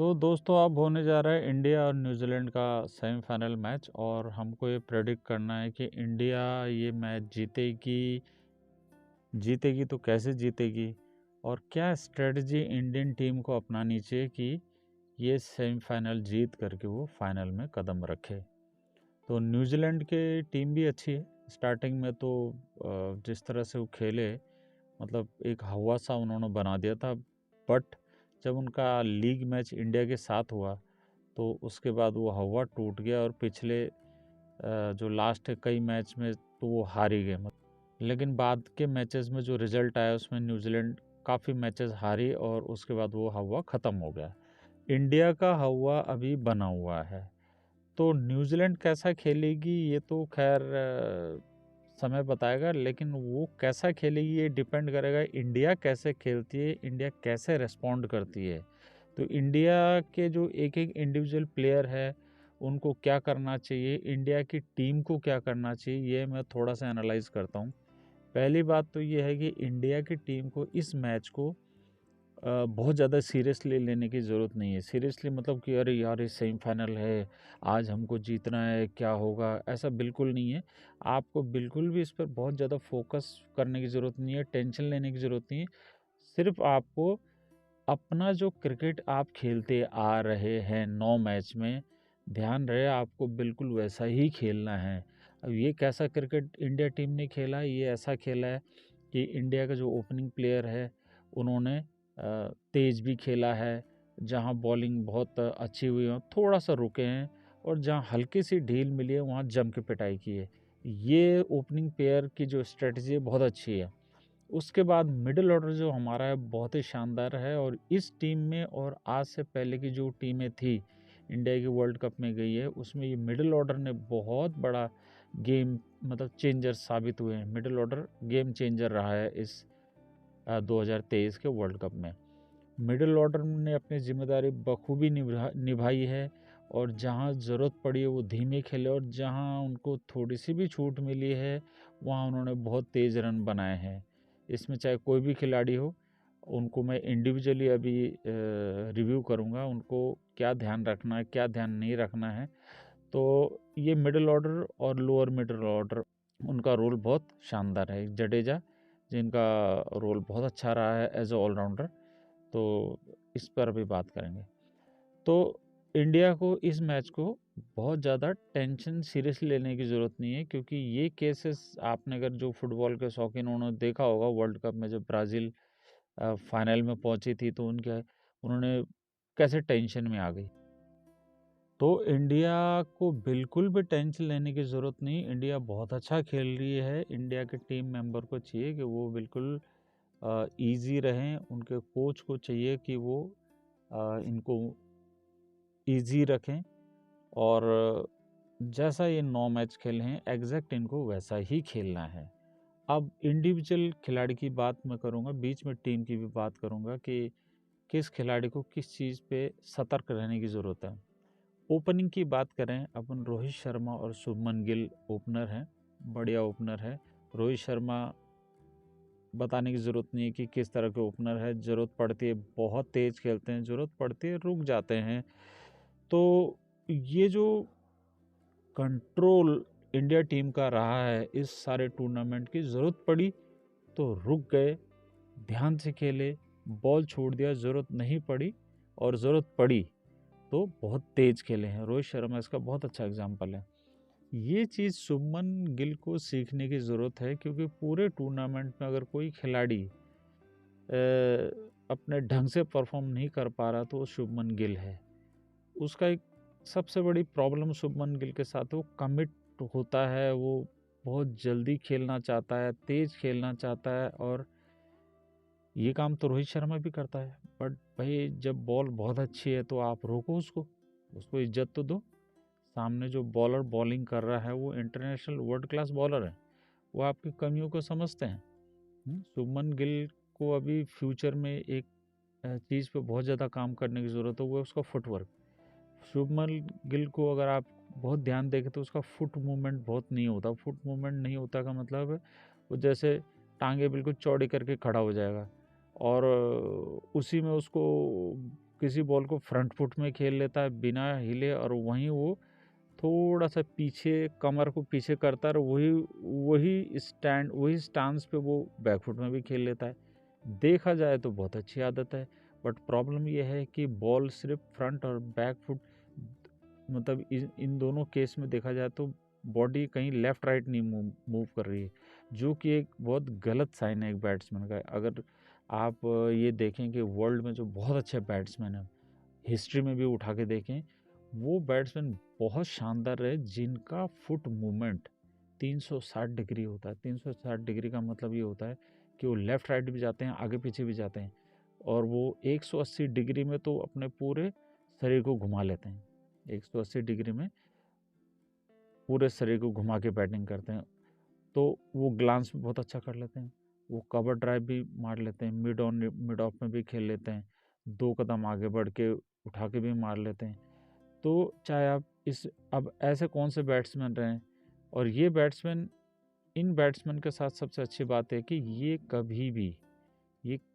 तो दोस्तों अब होने जा रहा है इंडिया और न्यूजीलैंड का सेमीफाइनल मैच और हमको ये प्रेडिक्ट करना है कि इंडिया ये मैच जीतेगी जीतेगी तो कैसे जीतेगी और क्या स्ट्रेटजी इंडियन टीम को अपनानी चाहिए कि ये सेमीफाइनल जीत करके वो फाइनल में कदम रखे। तो न्यूजीलैंड की टीम भी अच्छी है। स्टार्टिंग में तो जिस तरह से वो खेले मतलब एक हवा सा उन्होंने बना दिया था, बट जब उनका लीग मैच इंडिया के साथ हुआ तो उसके बाद वो हवा टूट गया और पिछले जो लास्ट है कई मैच में तो वो हार ही गए। लेकिन बाद के मैचेस में जो रिजल्ट आया उसमें न्यूजीलैंड काफ़ी मैचेस हारी और उसके बाद वो हवा ख़त्म हो गया। इंडिया का हवा अभी बना हुआ है, तो न्यूजीलैंड कैसा खेलेगी ये तो खैर समय बताएगा, लेकिन वो कैसा खेलेगी ये डिपेंड करेगा इंडिया कैसे खेलती है, इंडिया कैसे रिस्पॉन्ड करती है। तो इंडिया के जो एक एक इंडिविजुअल प्लेयर है उनको क्या करना चाहिए, इंडिया की टीम को क्या करना चाहिए, ये मैं थोड़ा सा एनालाइज करता हूँ। पहली बात तो ये है कि इंडिया की टीम को इस मैच को बहुत ज़्यादा सीरियसली लेने की ज़रूरत नहीं है। सीरियसली मतलब कि अरे यार ये सेमीफाइनल है, आज हमको जीतना है, क्या होगा, ऐसा बिल्कुल नहीं है। आपको बिल्कुल भी इस पर बहुत ज़्यादा फोकस करने की ज़रूरत नहीं है, टेंशन लेने की ज़रूरत नहीं है। सिर्फ आपको अपना जो क्रिकेट आप खेलते आ रहे हैं 9 मैच में, ध्यान रहे आपको बिल्कुल वैसा ही खेलना है। अब ये कैसा क्रिकेट इंडिया टीम ने खेला, ये ऐसा खेला है कि इंडिया का जो ओपनिंग प्लेयर है उन्होंने तेज़ भी खेला है, जहां बॉलिंग बहुत अच्छी हुई हो थोड़ा सा रुके हैं और जहां हल्की सी ढील मिली है वहां जम के पिटाई की है। ये ओपनिंग पेयर की जो स्ट्रेटजी है बहुत अच्छी है। उसके बाद मिडिल ऑर्डर जो हमारा है बहुत ही शानदार है और इस टीम में और आज से पहले की जो टीमें थी इंडिया की वर्ल्ड कप में गई है उसमें ये मिडिल ऑर्डर ने बहुत बड़ा गेम मतलब चेंजर साबित हुए हैं। मिडिल ऑर्डर गेम चेंजर रहा है इस 2023 के वर्ल्ड कप में। मिडिल ऑर्डर ने अपनी जिम्मेदारी बखूबी निभाई है और जहां ज़रूरत पड़ी है वो धीमे खेले और जहां उनको थोड़ी सी भी छूट मिली है वहां उन्होंने बहुत तेज़ रन बनाए हैं। इसमें चाहे कोई भी खिलाड़ी हो, उनको मैं इंडिविजुअली अभी रिव्यू करूंगा उनको क्या ध्यान रखना है क्या ध्यान नहीं रखना है। तो ये मिडिल ऑर्डर और लोअर मिडिल ऑर्डर उनका रोल बहुत शानदार है। जडेजा जिनका रोल बहुत अच्छा रहा है एज ए ऑलराउंडर, तो इस पर भी बात करेंगे। तो इंडिया को इस मैच को बहुत ज़्यादा टेंशन सीरियसली लेने की ज़रूरत नहीं है, क्योंकि ये केसेस आपने अगर जो फुटबॉल के शौकीन उन्होंने देखा होगा वर्ल्ड कप में जब ब्राज़ील फाइनल में पहुंची थी तो उन्होंने कैसे टेंशन में आ गई। तो इंडिया को बिल्कुल भी टेंशन लेने की ज़रूरत नहीं, इंडिया बहुत अच्छा खेल रही है। इंडिया के टीम मेंबर को चाहिए कि वो बिल्कुल ईजी रहें, उनके कोच को चाहिए कि वो इनको ईजी रखें और जैसा ये 9 मैच खेले हैं एग्जैक्ट इनको वैसा ही खेलना है। अब इंडिविजुअल खिलाड़ी की बात मैं करूँगा, बीच में टीम की भी बात करूँगा कि किस खिलाड़ी को किस चीज़ पे सतर्क रहने की ज़रूरत है। ओपनिंग की बात करें अपन, रोहित शर्मा और शुभमन गिल ओपनर हैं, बढ़िया ओपनर है। रोहित शर्मा बताने की ज़रूरत नहीं है कि किस तरह के ओपनर है, ज़रूरत पड़ती है बहुत तेज़ खेलते हैं, ज़रूरत पड़ती है रुक जाते हैं। तो ये जो कंट्रोल इंडिया टीम का रहा है इस सारे टूर्नामेंट की, ज़रूरत पड़ी तो रुक गए, ध्यान से खेले, बॉल छोड़ दिया ज़रूरत नहीं पड़ी, और ज़रूरत पड़ी तो बहुत तेज़ खेले हैं। रोहित शर्मा इसका बहुत अच्छा एग्जाम्पल है। ये चीज़ शुभमन गिल को सीखने की ज़रूरत है, क्योंकि पूरे टूर्नामेंट में अगर कोई खिलाड़ी अपने ढंग से परफॉर्म नहीं कर पा रहा तो वो शुभमन गिल है। उसका एक सबसे बड़ी प्रॉब्लम शुभमन गिल के साथ वो कमिट होता है, वो बहुत जल्दी खेलना चाहता है, तेज़ खेलना चाहता है, और ये काम तो रोहित शर्मा भी करता है। बट भाई जब बॉल बहुत अच्छी है तो आप रोको उसको, उसको इज्जत तो दो। सामने जो बॉलर बॉलिंग कर रहा है वो इंटरनेशनल वर्ल्ड क्लास बॉलर है, वो आपकी कमियों को समझते हैं। शुभमन गिल को अभी फ्यूचर में एक चीज़ पे बहुत ज़्यादा काम करने की ज़रूरत है, वो है उसका फुटवर्क। शुभमन गिल को अगर आप बहुत ध्यान देखें तो उसका फुट मूवमेंट बहुत नहीं होता। फुट मूवमेंट नहीं होता का मतलब है वो जैसे टांगे बिल्कुल चौड़ी करके खड़ा हो जाएगा और उसी में उसको किसी बॉल को फ्रंट फुट में खेल लेता है बिना हिले, और वहीं वो थोड़ा सा पीछे कमर को पीछे करता है और वही स्टांस पे वो बैक फुट में भी खेल लेता है। देखा जाए तो बहुत अच्छी आदत है, बट प्रॉब्लम ये है कि बॉल सिर्फ फ्रंट और बैक फुट, मतलब इन दोनों केस में देखा जाए तो बॉडी कहीं लेफ्ट राइट नहीं मूव कर रही है, जो कि एक बहुत गलत साइन है एक बैट्समैन का। अगर आप ये देखें कि वर्ल्ड में जो बहुत अच्छे बैट्समैन हैं, हिस्ट्री में भी उठा के देखें, वो बैट्समैन बहुत शानदार रहे जिनका फुट मूवमेंट 360 डिग्री होता है। 360 डिग्री का मतलब ये होता है कि वो लेफ़्ट राइट भी जाते हैं, आगे पीछे भी जाते हैं, और वो 180 डिग्री में तो अपने पूरे शरीर को घुमा लेते हैं। 180 डिग्री में पूरे शरीर को घुमा के बैटिंग करते हैं। तो वो ग्लांस भी बहुत अच्छा कर लेते हैं, वो कवर ड्राइव भी मार लेते हैं, मिड ऑफ में भी खेल लेते हैं, 2 कदम आगे बढ़ के उठा के भी मार लेते हैं। तो चाहे आप अब ऐसे कौन से बैट्समैन रहे हैं, और ये बैट्समैन, इन बैट्समैन के साथ सबसे अच्छी बात है कि ये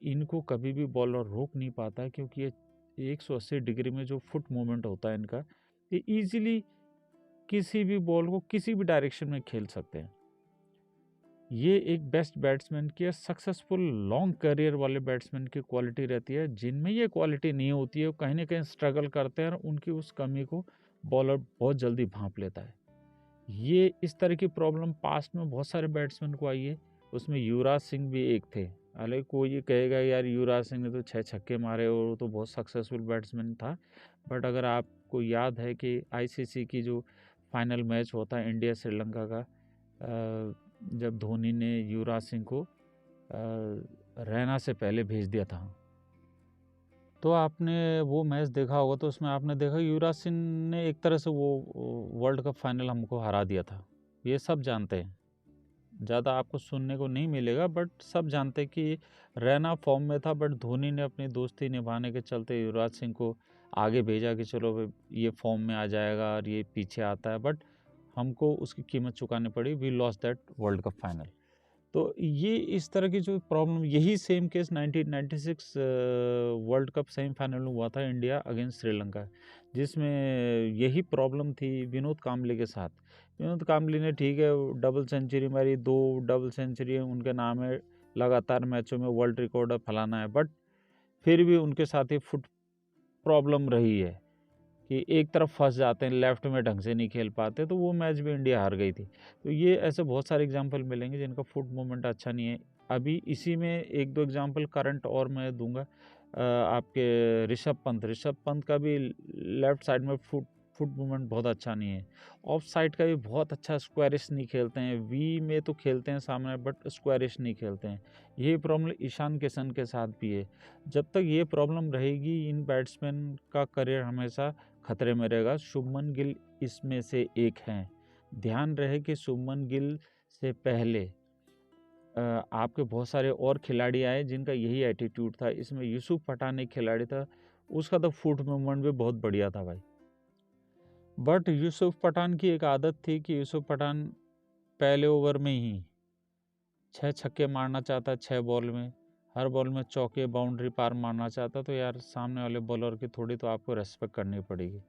इनको कभी भी बॉलर रोक नहीं पाता है, क्योंकि ये 180 डिग्री में जो फुट मूवमेंट होता है इनका, ये ईजिली किसी भी बॉल को किसी भी डायरेक्शन में खेल सकते हैं। ये एक बेस्ट बैट्समैन की, सक्सेसफुल लॉन्ग करियर वाले बैट्समैन की क्वालिटी रहती है। जिनमें ये क्वालिटी नहीं होती है, वो कहीं ना कहीं स्ट्रगल करते हैं और उनकी उस कमी को बॉलर बहुत जल्दी भांप लेता है। ये इस तरह की प्रॉब्लम पास्ट में बहुत सारे बैट्समैन को आई है, उसमें युवराज सिंह भी एक थे। हालांकि कोई ये कहेगा यार युवराज सिंह ने तो 6 छक्के मारे और वो तो बहुत सक्सेसफुल बैट्समैन था, बट अगर आपको याद है कि आईसीसी की जो फाइनल मैच होता है इंडिया श्रीलंका का, जब धोनी ने युवराज सिंह को रैना से पहले भेज दिया था, तो आपने वो मैच देखा होगा, तो उसमें आपने देखा युवराज सिंह ने एक तरह से वो वर्ल्ड कप फाइनल हमको हरा दिया था। ये सब जानते हैं, ज़्यादा आपको सुनने को नहीं मिलेगा, बट सब जानते हैं कि रैना फॉर्म में था, बट धोनी ने अपनी दोस्ती निभाने के चलते युवराज सिंह को आगे भेजा कि चलो भाई ये फॉर्म में आ जाएगा और ये पीछे आता है, बट हमको उसकी कीमत चुकानी पड़ी। We lost that world cup final. तो ये इस तरह की जो प्रॉब्लम, यही same case 1996 world cup semifinal में हुआ था इंडिया अगेंस्ट श्रीलंका, जिसमें यही प्रॉब्लम थी विनोद काम्बली के साथ। विनोद काम्बली ने ठीक है डबल सेंचुरी मारी, 2 डबल सेंचुरी उनके नाम है, लगातार मैचों में वर्ल्ड रिकॉर्ड फलाना है, बट फिर भी उनके साथ ही फुट प्रॉब्लम रही है कि एक तरफ फंस जाते हैं, लेफ्ट में ढंग से नहीं खेल पाते, तो वो मैच भी इंडिया हार गई थी। तो ये ऐसे बहुत सारे एग्जांपल मिलेंगे जिनका फुट मूवमेंट अच्छा नहीं है। अभी इसी में 1-2 एग्जांपल करंट और मैं दूंगा। आपके ऋषभ पंत का भी लेफ्ट साइड में फुट मूवमेंट बहुत अच्छा नहीं है। ऑफ साइड का भी बहुत अच्छा स्क्वायरिश नहीं खेलते हैं, वी में तो खेलते हैं सामने, बट स्क्वायरिश नहीं खेलते हैं। ये प्रॉब्लम ईशान किशन के साथ भी है। जब तक ये प्रॉब्लम रहेगी, इन बैट्समैन का करियर हमेशा खतरे में रहेगा। शुभमन गिल इसमें से एक हैं। ध्यान रहे कि शुभमन गिल से पहले आपके बहुत सारे और खिलाड़ी आए जिनका यही एटीट्यूड था। इसमें यूसुफ पठान एक खिलाड़ी था, उसका तो फुट मूवमेंट भी बहुत बढ़िया था भाई, बट यूसुफ पठान की एक आदत थी कि यूसुफ पठान पहले ओवर में ही 6 छक्के मारना चाहता, 6 बॉल में, हर बॉल में चौके बाउंड्री पार मारना चाहता। तो यार सामने वाले बॉलर की थोड़ी तो आपको रेस्पेक्ट करनी पड़ेगी।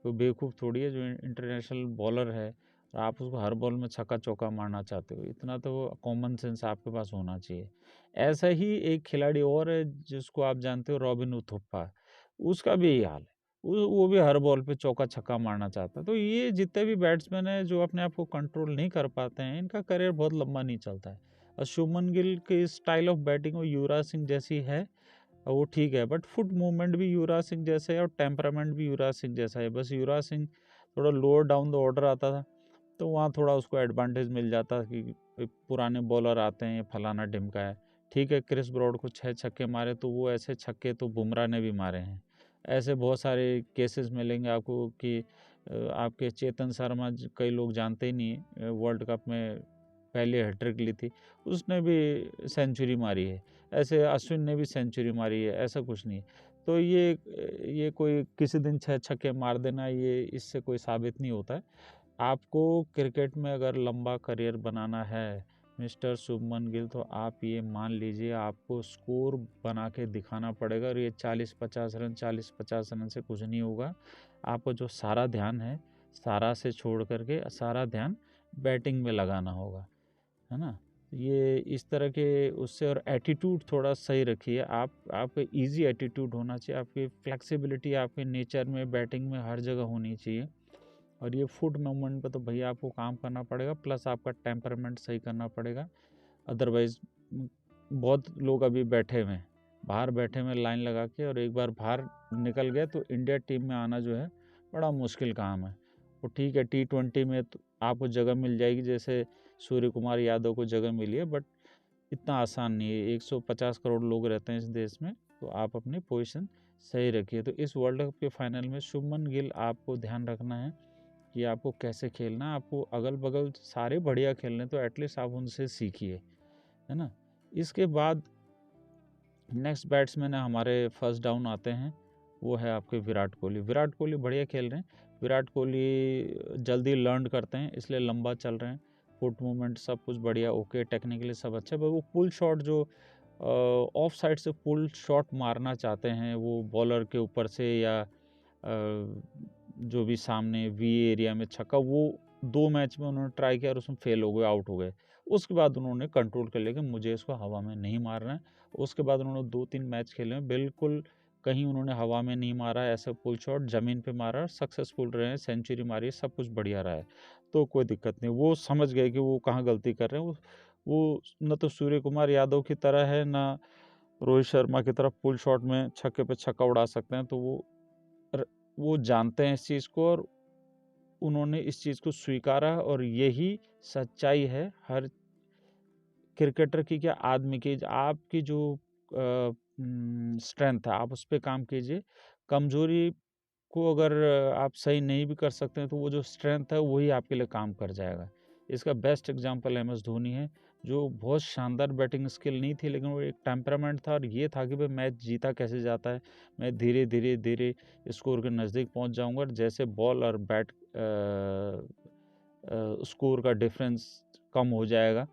तो बेवकूफ़ थोड़ी है जो इंटरनेशनल बॉलर है और आप उसको हर बॉल में छक्का चौका मारना चाहते हो, इतना तो कॉमन सेंस आपके पास होना चाहिए। ऐसा ही एक खिलाड़ी और है जिसको आप जानते हो, रॉबिन उथप्पा, उसका भी यही हाल है। वो भी हर बॉल पे चौका छक्का मारना चाहता है। तो ये जितने भी बैट्समैन हैं जो अपने आप को कंट्रोल नहीं कर पाते हैं, इनका करियर बहुत लंबा नहीं चलता है। और शुभमन गिल की स्टाइल ऑफ बैटिंग वो युवराज सिंह जैसी है, और वो ठीक है, बट फुट मूवमेंट भी युवराज सिंह जैसे है और टेम्परामेंट भी युवराज सिंह जैसा है। बस युवराज सिंह थोड़ा लोअर डाउन द ऑर्डर आता था, तो वहाँ थोड़ा उसको एडवांटेज मिल जाता कि पुराने बॉलर आते हैं, फलाना ढिमका है। ठीक है, क्रिस ब्रॉड को 6 छक्के मारे, तो वो ऐसे छक्के तो बुमराह ने भी मारे हैं। ऐसे बहुत सारे केसेस मिलेंगे आपको कि आपके चेतन शर्मा, कई लोग जानते ही नहीं है, वर्ल्ड कप में पहले हैट्रिक ली थी, उसने भी सेंचुरी मारी है। ऐसे अश्विन ने भी सेंचुरी मारी है, ऐसा कुछ नहीं। तो ये कोई किसी दिन 6 छक्के मार देना, ये इससे कोई साबित नहीं होता है। आपको क्रिकेट में अगर लंबा करियर बनाना है मिस्टर शुभमन गिल, तो आप ये मान लीजिए आपको स्कोर बना के दिखाना पड़ेगा, और ये 40-50 रन 40-50 रन से कुछ नहीं होगा। आपको जो सारा ध्यान है, सारा से छोड़ करके सारा ध्यान बैटिंग में लगाना होगा, है ना। ये इस तरह के उससे, और एटीट्यूड थोड़ा सही रखिए आप। आपका इजी एटीट्यूड होना चाहिए, आपकी फ्लेक्सिबिलिटी आपके नेचर में बैटिंग में हर जगह होनी चाहिए। और ये फुट मूवमेंट पे तो भैया आपको काम करना पड़ेगा, प्लस आपका टेम्परामेंट सही करना पड़ेगा। अदरवाइज़ बहुत लोग अभी बैठे हुए हैं, बाहर बैठे हुए लाइन लगा के, और एक बार बाहर निकल गए तो इंडिया टीम में आना जो है बड़ा मुश्किल काम है। वो ठीक है, T20 में तो आपको जगह मिल जाएगी, जैसे सूर्य कुमार यादव को जगह मिली है, बट इतना आसान नहीं है। 150 करोड़ लोग रहते हैं इस देश में, तो आप अपनी पोजीशन सही रखिए। तो इस वर्ल्ड कप के फाइनल में शुभमन गिल आपको ध्यान रखना है कि आपको कैसे खेलना है। आपको अगल बगल सारे बढ़िया खेल रहे हैं, तो एटलीस्ट आप उनसे सीखिए, है ना। इसके बाद नेक्स्ट बैट्समैन है हमारे, फर्स्ट डाउन आते हैं, वो है आपके विराट कोहली। विराट कोहली बढ़िया खेल रहे हैं। विराट कोहली जल्दी लर्न करते हैं, इसलिए लंबा चल रहे हैं। फुट मूवमेंट सब कुछ बढ़िया, ओके, टेक्निकली सब अच्छा है। वो पुल शॉट जो ऑफ साइड से पुल शॉट मारना चाहते हैं, वो बॉलर के ऊपर से या जो भी सामने वी एरिया में छक्का, वो 2 मैच में उन्होंने ट्राई किया और उसमें फेल हो गए, आउट हो गए। उसके बाद उन्होंने कंट्रोल कर लिया कि मुझे इसको हवा में नहीं मारना है। उसके बाद उन्होंने 2-3 मैच खेले हैं, बिल्कुल कहीं उन्होंने हवा में नहीं मारा है, ऐसा पुल शॉट ज़मीन पे मारा, सक्सेसफुल रहे हैं, सेंचुरी मारी, सब कुछ बढ़िया रहा है, तो कोई दिक्कत नहीं। वो समझ गए कि वो कहाँ गलती कर रहे हैं। वो न तो सूर्य कुमार यादव की तरह है, ना रोहित शर्मा की तरह पुल शॉट में छक्के पे छक्का उड़ा सकते हैं। तो वो जानते हैं इस चीज़ को, और उन्होंने इस चीज़ को स्वीकारा, और यही सच्चाई है हर क्रिकेटर की, क्या आदमी की। आपकी जो स्ट्रेंथ है आप उस पर काम कीजिए। कमजोरी को अगर आप सही नहीं भी कर सकते हैं, तो वो जो स्ट्रेंथ है वही आपके लिए काम कर जाएगा। इसका बेस्ट एग्जांपल MS धोनी है, जो बहुत शानदार बैटिंग स्किल नहीं थी, लेकिन वो एक टेम्परामेंट था, और ये था कि भाई मैच जीता कैसे जाता है, मैं धीरे धीरे धीरे स्कोर के नज़दीक पहुंच जाऊंगा, और जैसे बॉल और बैट स्कोर का डिफरेंस कम हो जाएगा,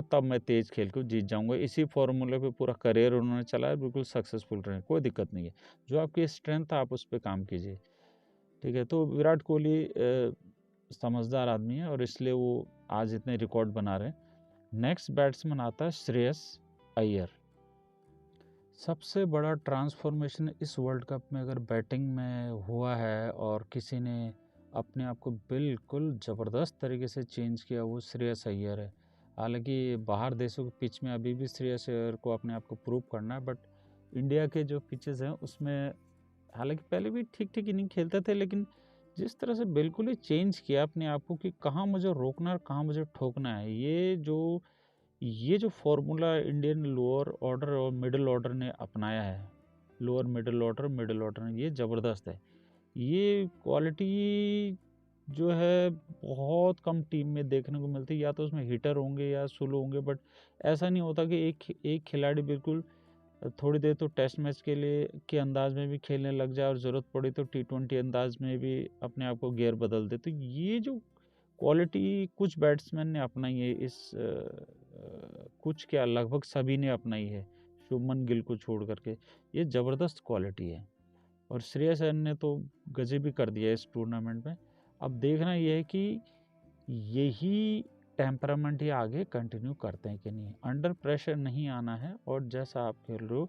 तब मैं तेज़ खेल को जीत जाऊंगा। इसी फॉर्मूले पे पूरा करियर उन्होंने चलाया, बिल्कुल सक्सेसफुल रहे, कोई दिक्कत नहीं है। जो आपकी स्ट्रेंथ है आप उस पर काम कीजिए, ठीक है। तो विराट कोहली समझदार आदमी है, और इसलिए वो आज इतने रिकॉर्ड बना रहे हैं। नेक्स्ट बैट्समैन आता है श्रेयस अय्यर। सबसे बड़ा ट्रांसफॉर्मेशन इस वर्ल्ड कप में अगर बैटिंग में हुआ है, और किसी ने अपने आप को बिल्कुल ज़बरदस्त तरीके से चेंज किया, वो श्रेयस अय्यर है। हालांकि बाहर देशों के पिच में अभी भी श्रेयस अय्यर को अपने आप को प्रूव करना है, बट इंडिया के जो पिचेस हैं उसमें हालांकि पहले भी ठीक ठीक इनिंग खेलते थे, लेकिन जिस तरह से बिल्कुल ही चेंज किया अपने आप को कि कहाँ मुझे रोकना है और कहाँ मुझे ठोकना है, ये जो फॉर्मूला इंडियन लोअर ऑर्डर और मिडिल ऑर्डर ने अपनाया है, लोअर मिडिल ऑर्डर ने, ये ज़बरदस्त है। ये क्वालिटी जो है बहुत कम टीम में देखने को मिलती है, या तो उसमें हिटर होंगे या स्लो होंगे, बट ऐसा नहीं होता कि एक खिलाड़ी बिल्कुल थोड़ी देर तो टेस्ट मैच के लिए के अंदाज में भी खेलने लग जाए, और ज़रूरत पड़ी तो T20 अंदाज में भी अपने आप को गियर बदल दे। तो ये जो क्वालिटी कुछ बैट्समैन ने अपनाई है, कुछ क्या लगभग सभी ने अपनाई है, शुभमन गिल को छोड़ करके, ये ज़बरदस्त क्वालिटी है। और श्रेयस अय्यर ने तो गजब ही कर दिया इस टूर्नामेंट में। अब देखना यह है कि यही टेम्परामेंट ही आगे कंटिन्यू करते हैं कि नहीं, अंडर प्रेशर नहीं आना है, और जैसा आप खेल रहे हो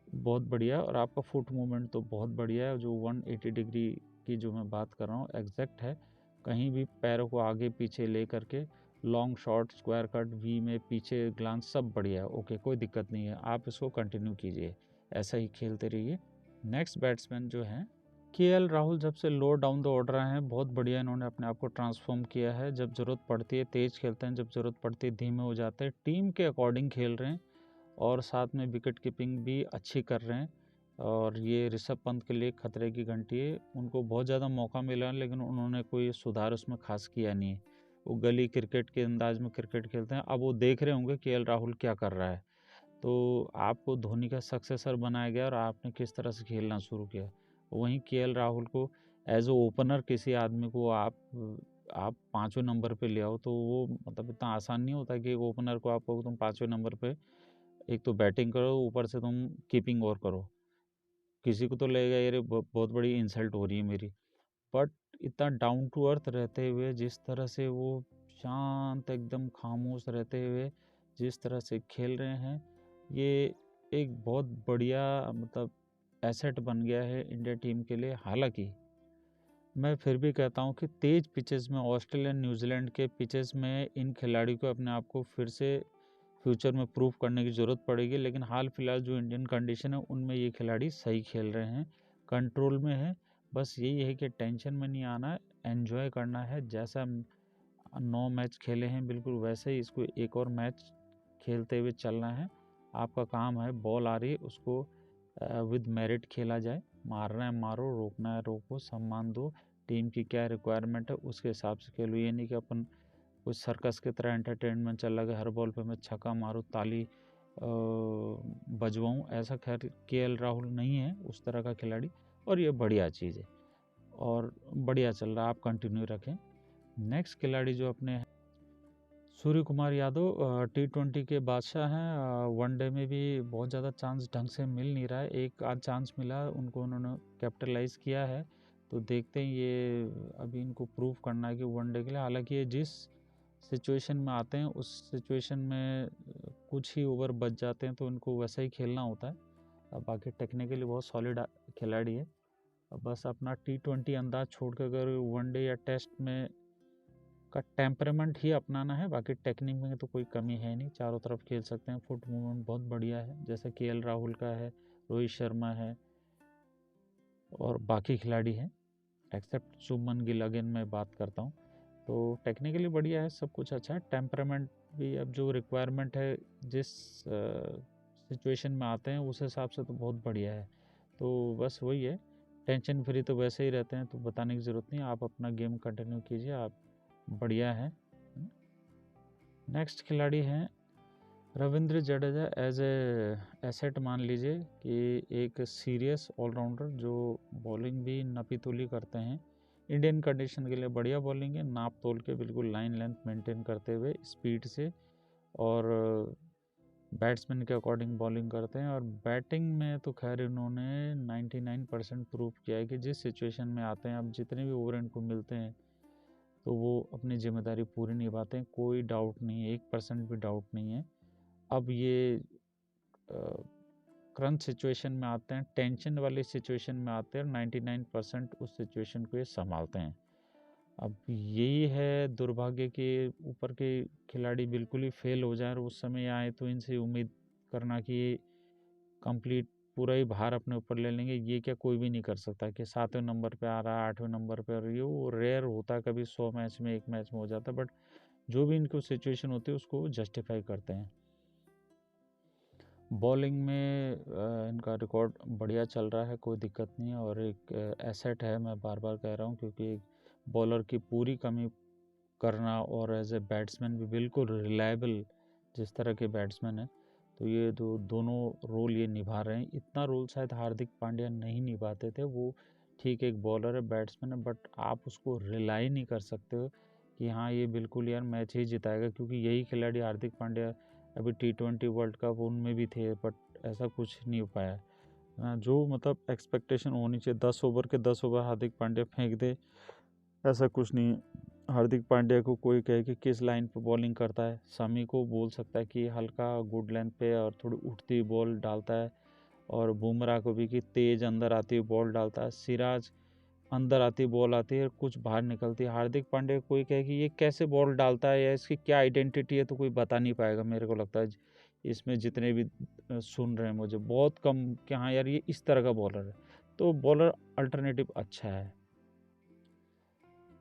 बहुत बढ़िया, और आपका फुट मूवमेंट तो बहुत बढ़िया है, जो 180 डिग्री की जो मैं बात कर रहा हूँ एग्जैक्ट है। कहीं भी पैरों को आगे पीछे ले करके long shot, square cut, V में पीछे ग्लांस, सब बढ़िया है, ओके, कोई दिक्कत नहीं है। आप इसको कंटिन्यू कीजिए, ऐसा ही खेलते रहिए। नेक्स्ट बैट्समैन जो हैं KL राहुल, जब से लो डाउन द ऑर्डर आए हैं, बहुत बढ़िया इन्होंने अपने आप को ट्रांसफॉर्म किया है। जब ज़रूरत पड़ती है तेज़ खेलते हैं, जब ज़रूरत पड़ती है धीमे हो जाते हैं, टीम के अकॉर्डिंग खेल रहे हैं, और साथ में विकेट कीपिंग भी अच्छी कर रहे हैं। और ये ऋषभ पंत के लिए खतरे की घंटी है, उनको बहुत ज़्यादा मौका मिला, लेकिन उन्होंने कोई सुधार उसमें खास किया नहीं है। वो गली क्रिकेट के अंदाज में क्रिकेट खेलते हैं। अब वो देख रहे होंगे KL राहुल क्या कर रहा है, तो आपको धोनी का सक्सेसर बनाया गया, और आपने किस तरह से खेलना शुरू किया। वहीं KL राहुल को एज ओ ओपनर किसी आदमी को आप आप 5वें नंबर पे ले आओ, तो वो मतलब इतना आसान नहीं होता कि ओपनर को आप कहो तुम 5वें नंबर पे एक तो बैटिंग करो, ऊपर से तुम कीपिंग और करो। किसी को तो लगेगा यार बहुत बड़ी इंसल्ट हो रही है मेरी, बट इतना डाउन टू अर्थ रहते हुए, जिस तरह से वो शांत एकदम खामोश रहते हुए जिस तरह से खेल रहे हैं, ये एक बहुत बढ़िया मतलब एसेट बन गया है इंडिया टीम के लिए। हालांकि मैं फिर भी कहता हूँ कि तेज़ पिचेस में, ऑस्ट्रेलिया न्यूजीलैंड के पिचेस में इन खिलाड़ियों को अपने आप को फिर से फ्यूचर में प्रूव करने की ज़रूरत पड़ेगी। लेकिन हाल फिलहाल जो इंडियन कंडीशन है उनमें ये खिलाड़ी सही खेल रहे हैं, कंट्रोल में है। बस यही है कि टेंशन में नहीं आना है, एन्जॉय करना है। जैसा 9 मैच खेले हैं बिल्कुल वैसे ही इसको एक और मैच खेलते हुए चलना है। आपका काम है, बॉल आ रही है उसको विद मेरिट खेला जाए, मारना है मारो, रोकना है रोको, सम्मान दो, टीम की क्या रिक्वायरमेंट है उसके हिसाब से खेलो। ये नहीं कि अपन कुछ सर्कस की तरह एंटरटेनमेंट चल रहा है, हर बॉल पे मैं छक्का मारूँ, ताली बजवाऊँ। ऐसा खैर केएल राहुल नहीं है उस तरह का खिलाड़ी, और ये बढ़िया चीज़ है और बढ़िया चल रहा है, आप कंटिन्यू रखें। नेक्स्ट खिलाड़ी जो अपने सूर्य कुमार यादव T20 के बादशाह हैं। वनडे में भी बहुत ज़्यादा चांस ढंग से मिल नहीं रहा है, एक आध चांस मिला उनको, उन्होंने कैपिटलाइज किया है। तो देखते हैं ये अभी इनको प्रूव करना है कि वनडे के लिए, हालांकि ये जिस सिचुएशन में आते हैं उस सिचुएशन में कुछ ही ओवर बच जाते हैं, तो इनको वैसा ही खेलना होता है। अब बाकी टेक्निकली बहुत सॉलिड खिलाड़ी है। अब बस अपना T20 अंदाज छोड़ कर अगर वनडे या टेस्ट में का टेम्परामेंट ही अपनाना है, बाकी टेक्निक में तो कोई कमी है नहीं, चारों तरफ खेल सकते हैं। फुट मूवमेंट बहुत बढ़िया है, जैसे केएल राहुल का है, रोहित शर्मा है और बाकी खिलाड़ी हैं, एक्सेप्ट शुभमन गिल अगेन मैं बात करता हूँ। तो टेक्निकली बढ़िया है, सब कुछ अच्छा है। टेम्परामेंट भी अब जो रिक्वायरमेंट है, जिस सिचुएशन में आते हैं उस हिसाब से तो बहुत बढ़िया है। तो बस वही है, टेंशन फ्री तो वैसे ही रहते हैं, तो बताने की ज़रूरत नहीं, आप अपना गेम कंटिन्यू कीजिए, आप बढ़िया हैं। नेक्स्ट खिलाड़ी हैं Ravindra Jadeja. As a asset मान लीजिए कि एक सीरियस ऑलराउंडर जो बॉलिंग भी नपी-तुली करते हैं। इंडियन कंडीशन के लिए बढ़िया बॉलिंग है, नाप तोल के बिल्कुल लाइन लेंथ मेंटेन करते हुए स्पीड से, और बैट्समैन के अकॉर्डिंग बॉलिंग करते हैं। और बैटिंग में तो खैर इन्होंने 99% प्रूव किया है कि जिस सिचुएशन में आते हैं, अब जितने भी ओवर इनको मिलते हैं तो वो अपनी जिम्मेदारी पूरी निभाते हैं, कोई डाउट नहीं है, 1% भी डाउट नहीं है। अब ये क्रंच सिचुएशन में आते हैं, टेंशन वाली सिचुएशन में आते हैं, 99% उस सिचुएशन को ये संभालते हैं। अब यही है दुर्भाग्य के ऊपर के खिलाड़ी बिल्कुल ही फेल हो जाए और उस समय आए, तो इनसे उम्मीद करना कि ये कंप्लीट पूरा ही भार अपने ऊपर ले लेंगे, ये क्या कोई भी नहीं कर सकता कि 7वें नंबर पे आ रहा है, 8वें नंबर पे, और ये वो रेयर होता है, कभी 100 मैच में 1 मैच में हो जाता है। बट जो भी इनको सिचुएशन होती है उसको जस्टिफाई करते हैं। बॉलिंग में इनका रिकॉर्ड बढ़िया चल रहा है, कोई दिक्कत नहीं है, और एक एसेट है, मैं बार बार कह रहा हूँ, क्योंकि एक बॉलर की पूरी कमी करना और एज ए बैट्समैन भी बिल्कुल रिलायबल जिस तरह के बैट्समैन हैं, तो ये दोनों रोल ये निभा रहे हैं। इतना रोल शायद हार्दिक पांड्या नहीं निभाते थे, वो ठीक एक बॉलर है, बैट्समैन है, बट आप उसको रिलाई नहीं कर सकते हो कि हाँ ये बिल्कुल यार मैच ही जिताएगा, क्योंकि यही खिलाड़ी हार्दिक पांड्या अभी T20 वर्ल्ड कप उनमें भी थे, बट ऐसा कुछ नहीं हो पाया जो मतलब एक्सपेक्टेशन होनी चाहिए। 10 ओवर के 10 ओवर हार्दिक पांड्या फेंक दे, ऐसा कुछ नहीं है। हार्दिक पांड्या को कोई कहे कि किस लाइन पे बॉलिंग करता है, शमी को बोल सकता है कि हल्का गुड लेंथ पे और थोड़ी उठती बॉल डालता है, और बुमराह को भी कि तेज़ अंदर आती हुई बॉल डालता है, सिराज अंदर आती बॉल आती है कुछ बाहर निकलती है। हार्दिक पांड्या कोई कहे कि ये कैसे बॉल डालता है या इसकी क्या आइडेंटिटी है, तो कोई बता नहीं पाएगा। मेरे को लगता है इसमें जितने भी सुन रहे हैं मुझे बहुत कम कि हाँ यार ये इस तरह का बॉलर है, तो बॉलर अल्टरनेटिव अच्छा है।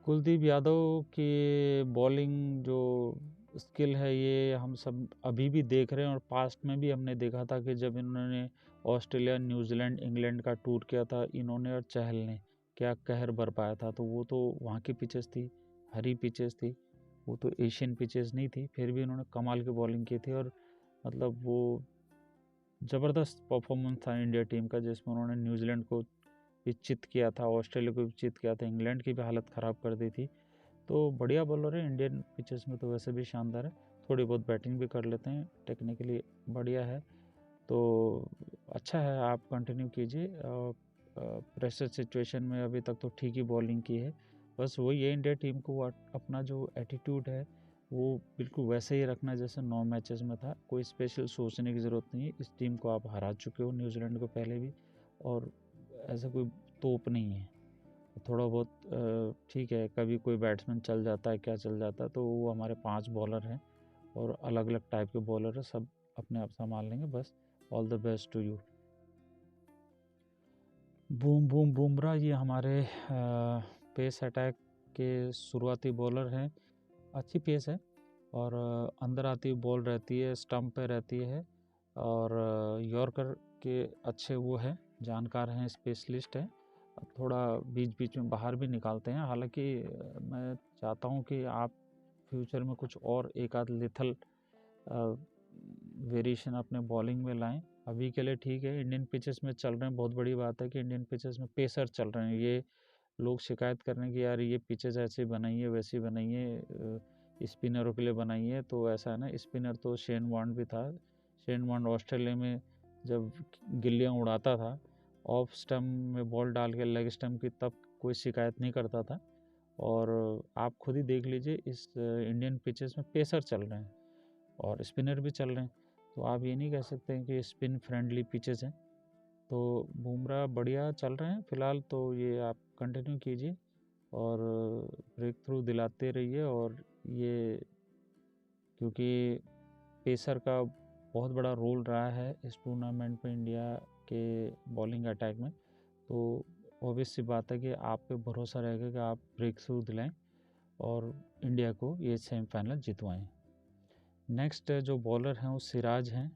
कुलदीप यादव की बॉलिंग जो स्किल है ये हम सब अभी भी देख रहे हैं, और पास्ट में भी हमने देखा था कि जब इन्होंने ऑस्ट्रेलिया, न्यूजीलैंड, इंग्लैंड का टूर किया था इन्होंने और चहल ने, क्या कहर बरपाया था। तो वो तो वहाँ की पिचेस थी, हरी पिचेस थी, वो तो एशियन पिचेस नहीं थी, फिर भी इन्होंने कमाल की बॉलिंग की थी। और मतलब वो ज़बरदस्त परफॉर्मेंस था इंडिया टीम का, जिसमें उन्होंने न्यूजीलैंड को भी चित किया था, ऑस्ट्रेलिया को भी चित किया था, इंग्लैंड की भी हालत ख़राब कर दी थी। तो बढ़िया बॉलर है, इंडियन पिचेस में तो वैसे भी शानदार है, थोड़ी बहुत बैटिंग भी कर लेते हैं, टेक्निकली बढ़िया है। तो अच्छा है, आप कंटिन्यू कीजिए। प्रेशर सिचुएशन में अभी तक तो ठीक ही बॉलिंग की है। बस वही है, इंडिया टीम को अपना जो एटीट्यूड है वो बिल्कुल वैसे ही रखना है जैसे 9 मैचेस में था। कोई स्पेशल सोचने की ज़रूरत नहीं है। इस टीम को आप हरा चुके हो, न्यूजीलैंड को पहले भी, और ऐसा कोई तोप नहीं है। थोड़ा बहुत ठीक है, कभी कोई बैट्समैन चल जाता है, क्या चल जाता है, तो वो हमारे 5 बॉलर हैं और अलग अलग टाइप के बॉलर हैं, सब अपने आप संभाल लेंगे। बस all the best to you. Boom boom Bumrah ये हमारे पेस अटैक के शुरुआती बॉलर हैं। अच्छी पेस है और अंदर आती हुई बॉल रहती है, स्टंप पे रहती है, और यॉर्कर के अच्छे वो है, जानकार हैं, स्पेशलिस्ट हैं। थोड़ा बीच बीच में बाहर भी निकालते हैं। हालांकि मैं चाहता हूं कि आप फ्यूचर में कुछ और एक आध लिथल वेरिएशन अपने बॉलिंग में लाएं। अभी के लिए ठीक है, इंडियन पिचेस में चल रहे हैं। बहुत बड़ी बात है कि इंडियन पिचेस में पेसर चल रहे हैं। ये लोग शिकायत कर रहे हैं कि यार ये पिचेस ऐसी बनाइए, वैसी बनाइए, स्पिनरों के लिए बनाइए। तो ऐसा है ना, स्पिनर तो शेन वॉर्न भी था। शेन वॉर्न ऑस्ट्रेलिया में जब गिल्लियाँ उड़ाता था ऑफ स्टम्प में बॉल डाल के लेग स्टम्प की, तब कोई शिकायत नहीं करता था। और आप खुद ही देख लीजिए, इस इंडियन पिचेस में पेसर चल रहे हैं और स्पिनर भी चल रहे हैं। तो आप ये नहीं कह सकते हैं कि स्पिन फ्रेंडली पिचेस हैं। तो बुमराह बढ़िया चल रहे हैं फ़िलहाल, तो ये आप कंटिन्यू कीजिए और ब्रेक थ्रू दिलाते रहिए। और ये क्योंकि पेसर का बहुत बड़ा रोल रहा है इस टूर्नामेंट में इंडिया के बॉलिंग अटैक में, तो ऑब्वियस सी बात है कि आप पे भरोसा रहेगा कि आप ब्रेक थ्रू दिलाएं और इंडिया को ये सेमीफाइनल जितवाएं। नेक्स्ट जो बॉलर हैं वो सिराज हैं।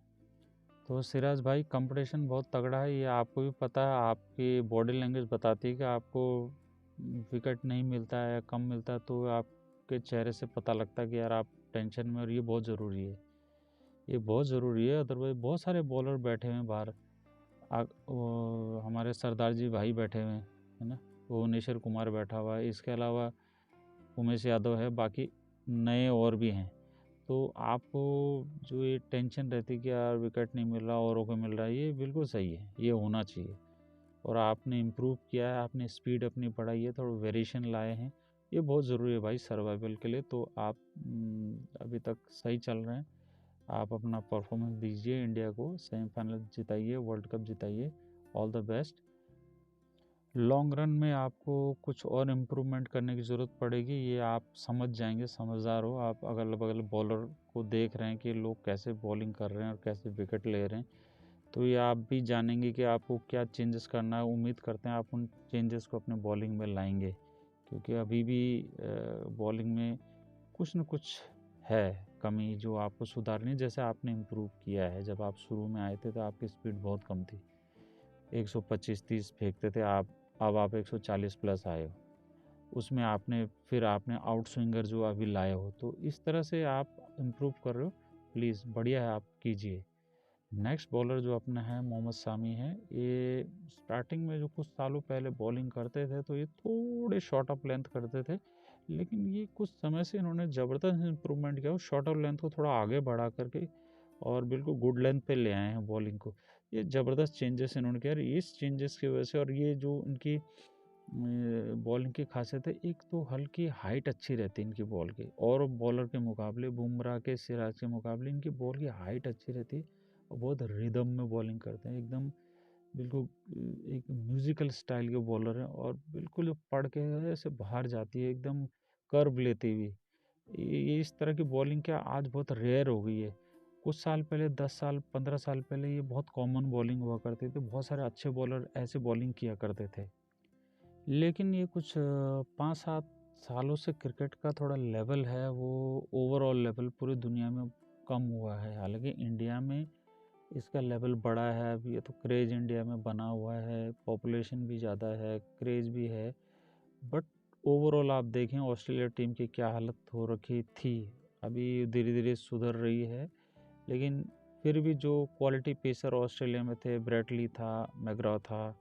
तो सिराज भाई, कंपटीशन बहुत तगड़ा है, ये आपको भी पता है। आपकी बॉडी लैंग्वेज बताती है कि आपको विकेट नहीं मिलता है या कम मिलता है, तो आपके चेहरे से पता लगता है कि यार आप टेंशन में, और ये बहुत ज़रूरी है, ये बहुत ज़रूरी है। अदरवाइज बहुत सारे बॉलर बैठे हुए हैं बाहर। हमारे सरदार जी भाई बैठे हुए हैं, है ना, भुवनेश्वर कुमार बैठा हुआ है, इसके अलावा उमेश यादव है, बाकी नए और भी हैं। तो आपको जो ये टेंशन रहती है कि यार विकेट नहीं मिल रहा, औरों को मिल रहा है, ये बिल्कुल सही है, ये होना चाहिए। और आपने इम्प्रूव किया है, आपने स्पीड अपनी बढ़ाई है, थोड़ा वेरिएशन लाए हैं, ये बहुत ज़रूरी है भाई सर्वाइवल के लिए। तो आप अभी तक सही चल रहे हैं, आप अपना परफॉर्मेंस दीजिए, इंडिया को सेमीफाइनल जिताइए, वर्ल्ड कप जिताइए। All the best. Long run में आपको कुछ और इम्प्रूवमेंट करने की ज़रूरत पड़ेगी, ये आप समझ जाएंगे, समझदार हो आप, अगल बगल बॉलर को देख रहे हैं कि लोग कैसे बॉलिंग कर रहे हैं और कैसे विकेट ले रहे हैं, तो ये आप भी जानेंगे कि आपको क्या चेंजेस करना है। उम्मीद करते हैं आप उन चेंजेस को अपने बॉलिंग में लाएंगे, क्योंकि अभी भी बॉलिंग में कुछ न कुछ है कमी जो आपको सुधारनी है। जैसे आपने इम्प्रूव किया है, जब आप शुरू में आए थे तो आपकी स्पीड बहुत कम थी, 125-30 फेंकते थे आप, अब आप 140 प्लस आए हो। उसमें आपने आउट स्विंगर जो अभी लाए हो, तो इस तरह से आप इम्प्रूव कर रहे हो। प्लीज़ बढ़िया है, आप कीजिए। नेक्स्ट बॉलर जो अपना है मोहम्मद सामी है। ये स्टार्टिंग में जो कुछ सालों पहले बॉलिंग करते थे तो ये थोड़े शॉर्ट ऑफ लेंथ करते थे, लेकिन ये कुछ समय से इन्होंने ज़बरदस्त इम्प्रूवमेंट किया, शॉर्ट ऑफ लेंथ को थोड़ा आगे बढ़ा करके और बिल्कुल गुड लेंथ पे ले आए हैं बॉलिंग को। ये ज़बरदस्त चेंजेस इन्होंने किया, और इस चेंजेस की वजह से, और ये जो इनकी बॉलिंग की खासियत है, एक तो हल्की हाइट अच्छी रहती है इनकी बॉल की, और बॉलर के मुकाबले, बुमराह के, सिराज के मुकाबले इनकी बॉल की हाइट अच्छी रहती है, और बहुत रिदम में बॉलिंग करते हैं, एकदम बिल्कुल एक म्यूजिकल स्टाइल के बॉलर हैं, और बिल्कुल पढ़ के ऐसे बाहर जाती है, एकदम कर्व लेती हुई। ये इस तरह की बॉलिंग क्या आज बहुत रेयर हो गई है। कुछ साल पहले, 10 साल 15 साल पहले ये बहुत कॉमन बॉलिंग हुआ करती थी, बहुत सारे अच्छे बॉलर ऐसे बॉलिंग किया करते थे। लेकिन ये कुछ 5-7 सालों से क्रिकेट का थोड़ा लेवल है, वो ओवरऑल लेवल पूरी दुनिया में कम हुआ है। हालांकि इंडिया में इसका लेवल बड़ा है, अभी ये तो क्रेज़ इंडिया में बना हुआ है, पॉपुलेशन भी ज़्यादा है, क्रेज़ भी है, बट ओवरऑल आप देखें ऑस्ट्रेलिया टीम की क्या हालत हो रखी थी, अभी धीरे धीरे सुधर रही है। लेकिन फिर भी जो क्वालिटी पेसर ऑस्ट्रेलिया में थे, ब्रेटली था, मैग्रा था,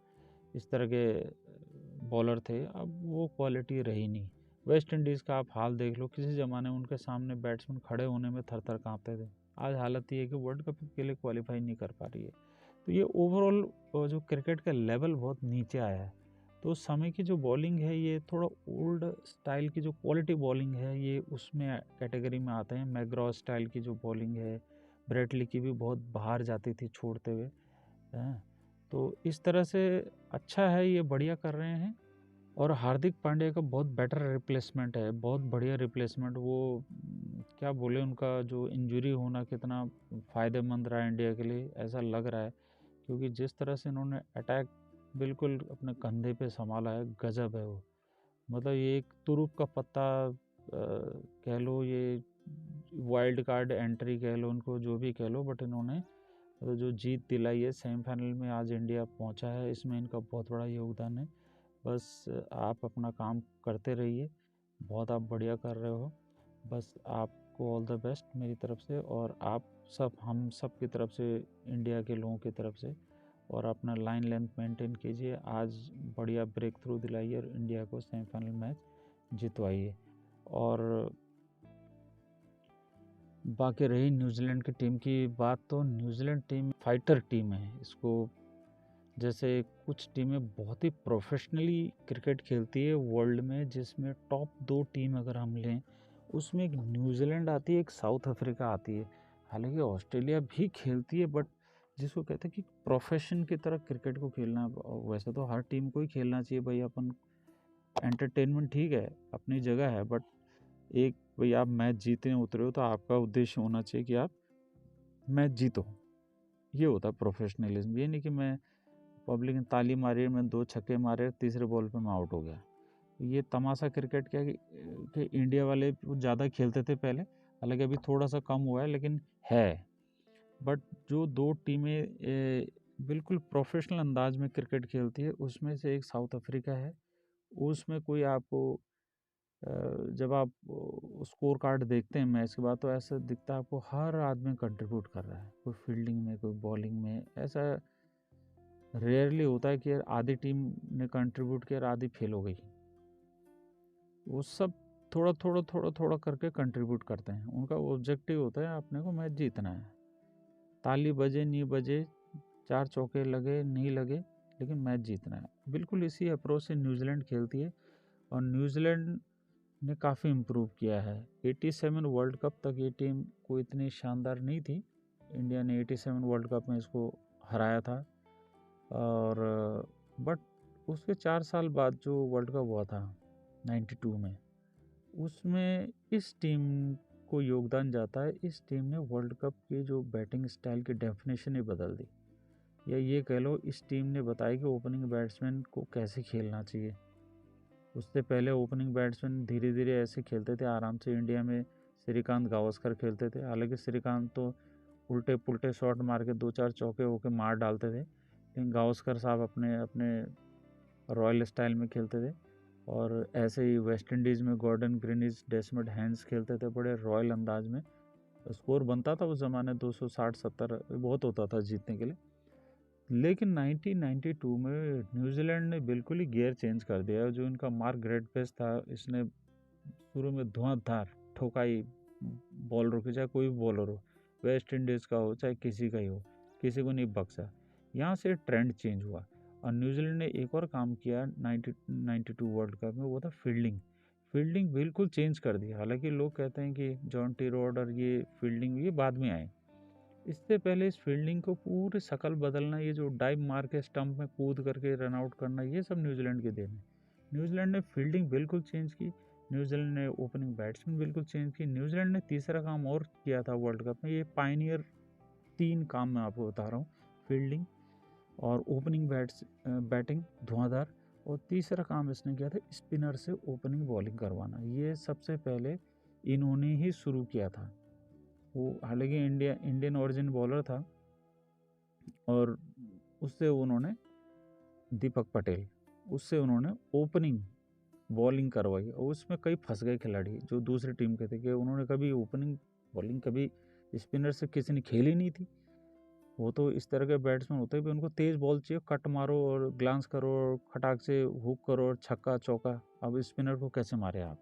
इस तरह के बॉलर थे, अब वो क्वालिटी रही नहीं। वेस्ट इंडीज़ का आप हाल देख लो, किसी ज़माने में उनके सामने बैट्समैन खड़े होने में थर-थर काँपते थे। आज हालत ये है कि वर्ल्ड कप के लिए क्वालीफाई नहीं कर पा रही है। तो ये ओवरऑल जो क्रिकेट का लेवल बहुत नीचे आया है। तो उस समय की जो बॉलिंग है, ये थोड़ा ओल्ड स्टाइल की जो क्वालिटी बॉलिंग है, ये उसमें कैटेगरी में आते हैं। मैकग्रॉ स्टाइल की जो बॉलिंग है, ब्रेट ली की भी बहुत बाहर जाती थी छोड़ते हुए, हैं। तो इस तरह से अच्छा है, ये बढ़िया कर रहे हैं। और हार्दिक पांड्या का बहुत बेटर रिप्लेसमेंट है, बहुत बढ़िया रिप्लेसमेंट। वो क्या बोले, उनका जो इंजरी होना कितना फ़ायदेमंद रहा इंडिया के लिए, ऐसा लग रहा है। क्योंकि जिस तरह से इन्होंने अटैक बिल्कुल अपने कंधे पे संभाला है, गजब है वो। मतलब ये एक तुरुप का पत्ता कह लो, ये वाइल्ड कार्ड एंट्री कह लो, उनको जो भी कह लो, बट इन्होंने मतलब जो जीत दिलाई है, सेमीफाइनल में आज इंडिया पहुंचा है, इसमें इनका बहुत बड़ा योगदान है। बस आप अपना काम करते रहिए, बहुत आप बढ़िया कर रहे हो। बस आपको ऑल द बेस्ट मेरी तरफ से, और आप सब, हम सब की तरफ से, इंडिया के लोगों की तरफ से। और अपना लाइन लेंथ मेंटेन कीजिए, आज बढ़िया ब्रेक थ्रू दिलाइए और इंडिया को सेमीफाइनल मैच जितवाइए। और बाकी रही न्यूजीलैंड की टीम की बात, तो न्यूजीलैंड टीम फाइटर टीम है। इसको जैसे कुछ टीमें बहुत ही प्रोफेशनली क्रिकेट खेलती है वर्ल्ड में, जिसमें टॉप 2 टीम अगर हम लें, उसमें एक न्यूजीलैंड आती है, एक साउथ अफ्रीका आती है। हालांकि ऑस्ट्रेलिया भी खेलती है, बट जिसको कहते हैं कि प्रोफेशन की तरह क्रिकेट को खेलना, वैसे तो हर टीम को ही खेलना चाहिए भाई। अपन एंटरटेनमेंट ठीक है, अपनी जगह है, बट एक भाई आप मैच जीतने उतरे हो तो आपका उद्देश्य होना चाहिए कि आप मैच जीतो। ये होता है प्रोफेशनलिज्म। ये नहीं कि मैं पब्लिक ने ताली मारी, मैं 2 छक्के मारे, तीसरे बॉल पे मैं आउट हो गया। ये तमाशा क्रिकेट क्या है कि इंडिया वाले ज़्यादा खेलते थे पहले, हालांकि अभी थोड़ा सा कम हुआ है, लेकिन है। बट जो 2 टीमें बिल्कुल प्रोफेशनल अंदाज में क्रिकेट खेलती है, उसमें से एक साउथ अफ्रीका है। उसमें कोई आपको जब आप स्कोर कार्ड देखते हैं मैच के बाद, तो ऐसा दिखता है आपको हर आदमी कंट्रीब्यूट कर रहा है, कोई फील्डिंग में, कोई बॉलिंग में। ऐसा रेयरली होता है कि यार आधी टीम ने कंट्रीब्यूट किया और आधी फेल हो गई। वो सब थोड़ा थोड़ा थोड़ा थोड़ा करके कंट्रीब्यूट करते हैं। उनका ऑब्जेक्टिव होता है अपने को मैच जीतना है। ताली बजे नहीं बजे, 4 चौके लगे नहीं लगे, लेकिन मैच जीतना है। बिल्कुल इसी अप्रोच से न्यूजीलैंड खेलती है। और न्यूजीलैंड ने काफ़ी इम्प्रूव किया है। 87 वर्ल्ड कप तक ये टीम कोई इतनी शानदार नहीं थी। इंडिया ने 87 वर्ल्ड कप में इसको हराया था। और बट उसके 4 साल बाद जो वर्ल्ड कप हुआ था 92 में, उसमें इस टीम को योगदान जाता है। इस टीम ने वर्ल्ड कप की जो बैटिंग स्टाइल की डेफिनेशन ही बदल दी, या ये कह लो इस टीम ने बताया कि ओपनिंग बैट्समैन को कैसे खेलना चाहिए। उससे पहले ओपनिंग बैट्समैन धीरे धीरे ऐसे खेलते थे आराम से। इंडिया में श्रीकांत गावस्कर खेलते थे, हालांकि श्रीकांत तो उल्टे पुल्टे शॉट मार के 2-4 चौके होके मार डालते थे, लेकिन गावस्कर साहब अपने अपने रॉयल स्टाइल में खेलते थे। और ऐसे ही वेस्ट इंडीज़ में गॉर्डन ग्रीनिज, डेसमंड हैंस खेलते थे बड़े रॉयल अंदाज में। स्कोर बनता था उस ज़माने 260-70 बहुत होता था जीतने के लिए। लेकिन 1992 में न्यूजीलैंड ने बिल्कुल ही गियर चेंज कर दिया। जो इनका मार्क ग्रेडपेस था, इसने शुरू में धुआंधार ठोकाई बॉलर की, चाहे कोई भी बॉलर हो, वेस्ट इंडीज़ का हो चाहे किसी का ही हो, किसी को नहीं बख्शा। यहाँ से ट्रेंड चेंज हुआ। और न्यूजीलैंड ने एक और काम किया 92 वर्ल्ड कप में, वो था फील्डिंग। फील्डिंग बिल्कुल चेंज कर दिया। हालांकि लोग कहते हैं कि जॉन टी रॉड और ये फील्डिंग ये बाद में आए, इससे पहले इस फील्डिंग को पूरी शकल बदलना, ये जो डाइव मार के स्टंप में कूद करके रन आउट करना, ये सब न्यूजीलैंड की देन है। न्यूजीलैंड ने फील्डिंग बिल्कुल चेंज की, न्यूजीलैंड ने ओपनिंग बैट्समैन बिल्कुल चेंज की। न्यूजीलैंड ने तीसरा काम और किया था वर्ल्ड कप में, ये पाइनियर 3 काम मैं आपको बता रहा हूँ, फील्डिंग और ओपनिंग बैटिंग धुआंधार, और तीसरा काम इसने किया था स्पिनर से ओपनिंग बॉलिंग करवाना। ये सबसे पहले इन्होंने ही शुरू किया था। वो हालांकि इंडियन ओरिजिन बॉलर था, और उससे उन्होंने दीपक पटेल, उससे उन्होंने ओपनिंग बॉलिंग करवाई। और उसमें कई फंस गए खिलाड़ी जो दूसरी टीम के थे, कि उन्होंने कभी ओपनिंग बॉलिंग कभी स्पिनर से किसी ने खेली नहीं थी। वो तो इस तरह के बैट्समैन होते हैं कि उनको तेज़ बॉल चाहिए, कट मारो और ग्लांस करो और खटाक से हुक करो और छक्का चौका। अब स्पिनर को कैसे मारे आप?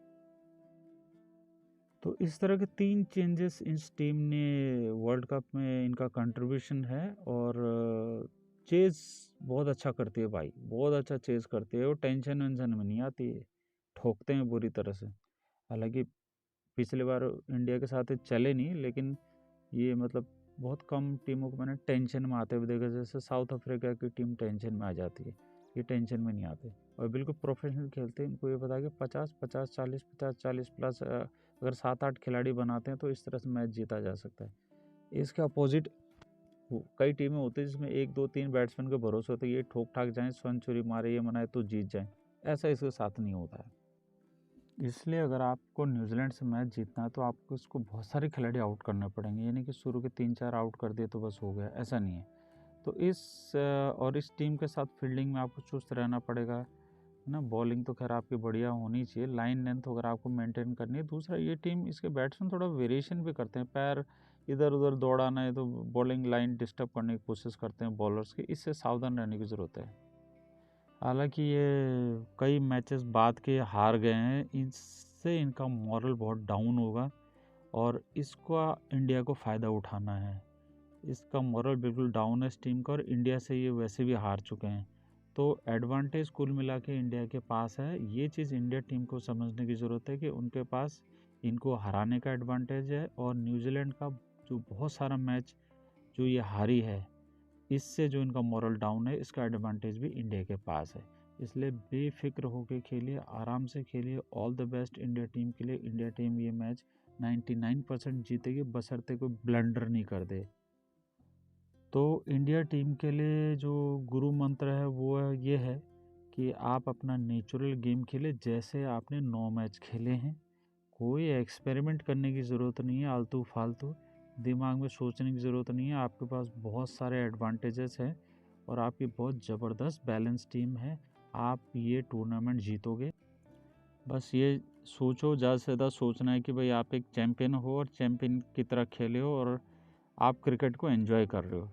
तो इस तरह के 3 चेंजेस इस टीम ने वर्ल्ड कप में इनका कंट्रीब्यूशन है और चेज़ बहुत अच्छा करती है भाई, बहुत अच्छा चेज़ करती है और टेंशन-वेंशन में नहीं आती है, ठोकते हैं बुरी तरह से। हालाँकि पिछली बार इंडिया के साथ ये चले नहीं, लेकिन ये मतलब बहुत कम टीमों को मैंने टेंशन में आते हुए देखा, जैसे साउथ अफ्रीका की टीम टेंशन में आ जाती है, ये टेंशन में नहीं आते और बिल्कुल प्रोफेशनल खेलते हैं। इनको ये पता है कि 50-50, 40-50, 40 प्लस अगर 7-8 खिलाड़ी बनाते हैं तो इस तरह से मैच जीता जा सकता है। इसके अपोजिट कई टीमें होती हैं जिसमें 1, 2, 3 बैट्समैन के भरोसे होते हैं, ये ठोक-ठाक जाएँ, सेंचुरी मारे, ये मनाए तो जीत जाएँ। ऐसा इसके साथ नहीं होता है। इसलिए अगर आपको न्यूज़ीलैंड से मैच जीतना है तो आपको इसको बहुत सारे खिलाड़ी आउट करने पड़ेंगे, ये नहीं कि शुरू के 3-4 आउट कर दिए तो बस हो गया, ऐसा नहीं है। तो इस टीम के साथ फील्डिंग में आपको चुस्त रहना पड़ेगा, है ना। बॉलिंग तो खैर आपकी बढ़िया होनी चाहिए, लाइन लेंथ अगर आपको मेंटेन करनी है। दूसरा, ये टीम, इसके बैट्समैन थोड़ा वेरिएशन भी करते हैं, पैर इधर उधर दौड़ाना है तो बॉलिंग लाइन डिस्टर्ब करने की कोशिश करते हैं बॉलर्स की, इससे सावधान रहने की ज़रूरत है। हालांकि ये कई मैचेस बाद के हार गए हैं, इससे इनका मॉरल बहुत डाउन होगा और इसका इंडिया को फ़ायदा उठाना है। इसका मॉरल बिल्कुल डाउन है इस टीम का और इंडिया से ये वैसे भी हार चुके हैं, तो एडवांटेज कुल मिला के इंडिया के पास है। ये चीज़ इंडिया टीम को समझने की ज़रूरत है कि उनके पास इनको हराने का एडवांटेज है और न्यूजीलैंड का जो बहुत सारा मैच जो ये हारी है, इससे जो इनका मॉरल डाउन है, इसका एडवांटेज भी इंडिया के पास है। इसलिए बेफिक्र होकर खेलिए, आराम से खेलिए। All the best India team के लिए। इंडिया टीम ये मैच 99% जीतेगी, बशर्ते कोई ब्लंडर नहीं कर दे। तो इंडिया टीम के लिए जो गुरु मंत्र है वो ये है कि आप अपना नेचुरल गेम खेले जैसे आपने 9 मैच खेले हैं। कोई एक्सपेरिमेंट करने की ज़रूरत नहीं है, आलतू फालतू दिमाग में सोचने की ज़रूरत नहीं है। आपके पास बहुत सारे एडवांटेजेस हैं और आपकी बहुत ज़बरदस्त बैलेंस टीम है। आप ये टूर्नामेंट जीतोगे। बस ये सोचो, ज़्यादा से ज़्यादा सोचना है कि भाई आप एक चैम्पियन हो और चैम्पियन की तरह खेले हो और आप क्रिकेट को एंजॉय कर रहे हो।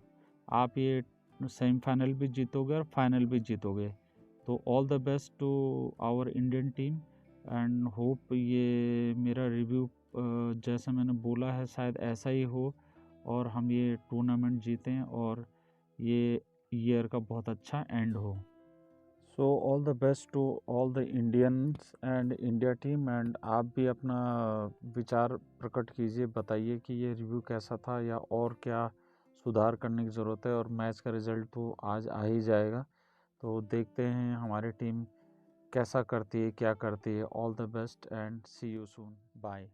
आप ये सेमीफाइनल भी जीतोगे और फाइनल भी जीतोगे। तो all the best to our Indian team and hope ये मेरा रिव्यू जैसा मैंने बोला है शायद ऐसा ही हो और हम ये टूर्नामेंट जीतें और ये ईयर का बहुत अच्छा एंड हो। So all the best to all the Indians and India team. And आप भी अपना विचार प्रकट कीजिए, बताइए कि ये रिव्यू कैसा था या और क्या सुधार करने की ज़रूरत है। और मैच का रिज़ल्ट तो आज आ ही जाएगा, तो देखते हैं हमारी टीम कैसा करती है, क्या करती है। All the best and see you soon, bye.